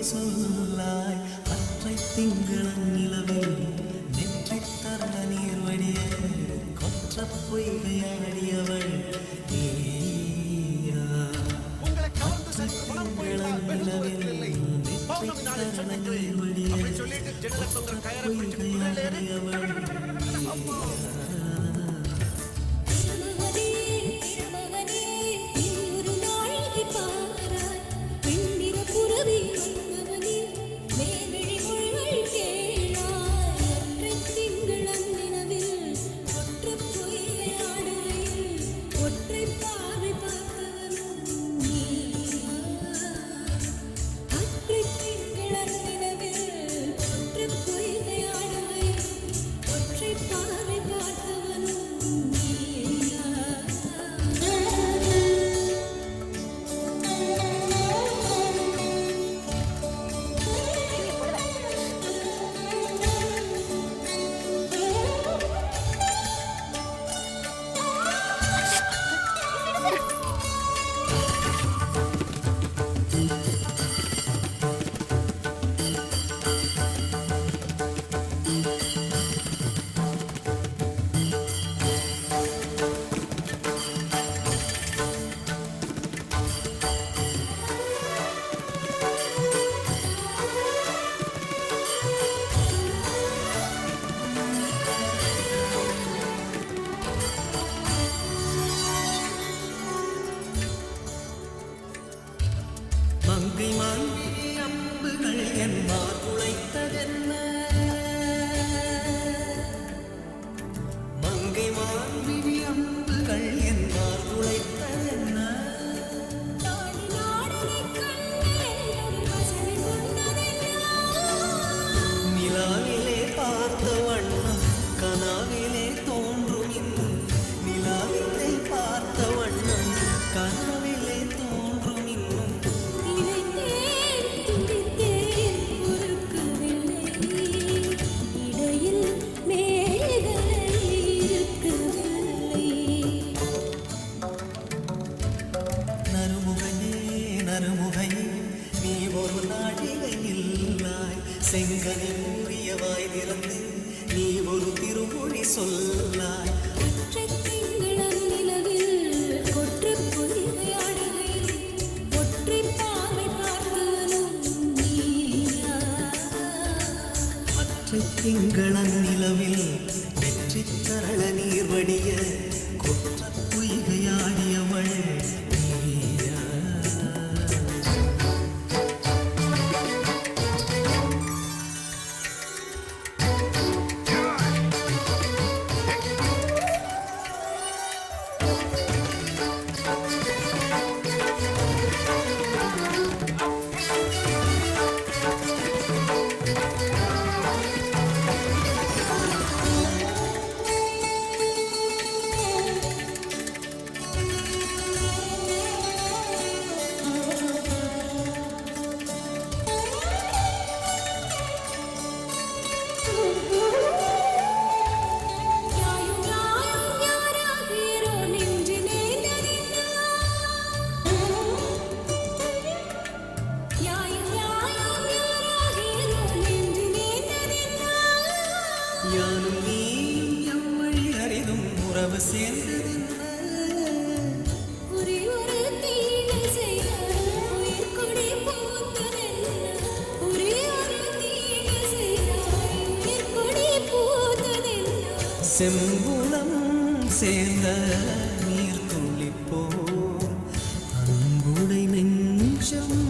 சொல்லாய் அற்றை திங்களன் நிலவில் நெற்றி தர நீர் வடிய கொற்ற பொய்கையாடியவள் நீயா அற்றை திங்களன் நிலவில் நெற்றி தர நீர் வடிய கொற்ற பொய்கையாடியவள் மங்கை மான்விழி அம்புகள் என் மார்புளைத்ததென்ன மங்கை மான்விழி அம்புகள் என் மார்புளைத்ததென்ன நிலாவிலே பார்த்த வண்ணம் கனாவிலே தோன்றும் இன்னும் நிலாவிலே பார்த்த வண்ணம் கனாவிலே தோன்றும் இன்னும் நறுமுகை நீ ஒரு நாழிகை நில்லாய் செங்கனில் உரியவாய் திறந்து நீ ஒரு திருமொழி சொல்லாய் அற்றை திங்களன் நிலவில் வெற்றி தரள நீர் வடிய கொற்ற பொய்கையாடியவள் யானும் நீயும் எவ்வழி அறிதும் உறவு சேர்ந்ததென்ன ஒரே ஒரு தீனை செய்த உயிர் கொடி பூத்ததென்ன ஒரே ஒரு தீனை செய்த உயிர் கொடி பூத்ததென்ன செம்புலம் சேர்ந்த நீர் துளிப்போ அன்புடை நெஞ்சம்